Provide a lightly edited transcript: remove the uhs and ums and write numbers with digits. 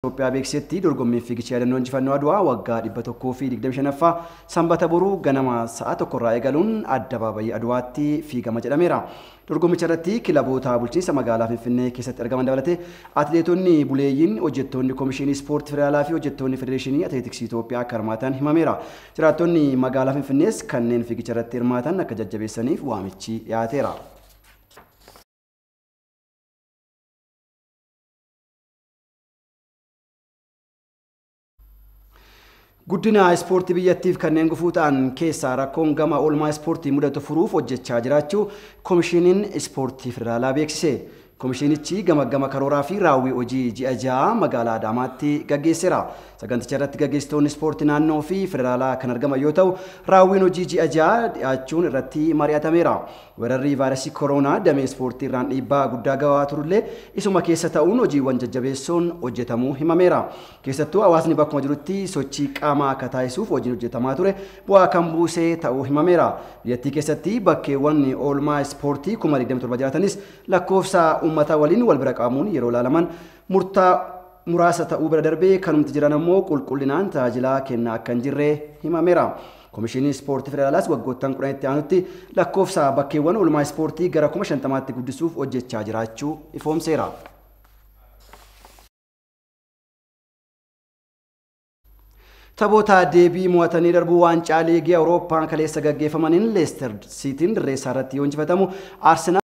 Itoophiyaa beeksisetti dorgommii fiigicha yaadannoo injifannoo Adwaa waggaa 125ffaa Sanbata boruu ganama sa'a tokkorraa eegaluun addabaabayii Adwaatti fiigama jedhameera. Dorgommicha irratti kilaboota bulchiinsa magaalaa Finfinnee keessatti argaman dabalatee atileetonni buleeyyiin, hojjettoonni Komishinii Ispoortii Federaalaa fi hojjettoonni Federeeshinii Atileetiksii Itoophiyaa akka hirmaatan himameera. Jiraattonni magaalaa Finfinnees kanneen fiigicha irratti hirmaatan akka jajjabeessaniif waamichi dhiyaateera. Guddina ispoortii biyyattiif kanneen gufuu ta'an keessaa rakkoon gama oolmaa ispoortii mudatu furuuf hojjechaa jiraachuu Komishiniin Ispoortii Federaalaa beeksise. Komishinichi gama karooraa fi raawwii hojii ji'a 6 magaalaa Adaamaatti gaggeesseera. Saganticha irratti gaggeessitoonni ispoortii naannoo fi federaalaa kan argaman yoo ta'u, raawwiin hojii ji'a 6 dhiyaachuun irratti mari'atameera. Weerarri vaayirasii kooroonaa damee ispoortii irraan dhiibbaa guddaa gahaa turullee isuma keessa ta'uun hojiiwwan jajjabeessoon hojjetamuu himameera. Keessattuu hawaasni bakkuma jirutti sochii qaamaa akka taasisuuf hojiin hojjetamaa ture bu'aa kan buusee ta'uu himameera. Biyyattii keessatti bakkeewwan oolmaa ispoortii 27 jiraatanis lakkoofsa ummata waliin wal bira qabamuun yeroo ilaalaman muraasa ta'uu bira darbee kanumti jiran ammoo qulqullinaan tajaajila kennaa akka hin jirre himameera. Komishinii Ispoortii Federaalaas waggoottan 10 itti aanutti lakkoofsa bakkeewwan oolmaa ispoortii gara 50,000tti guddisuuf hojjechaa jiraachuu ifoomseera. Taphoota deebii mo'atanii darbuu waancaa liigii Awurooppaan kaleessa gaggeeffamaniin Leicester Cityn dirree isaa irratti yoo injifatamu Arsenal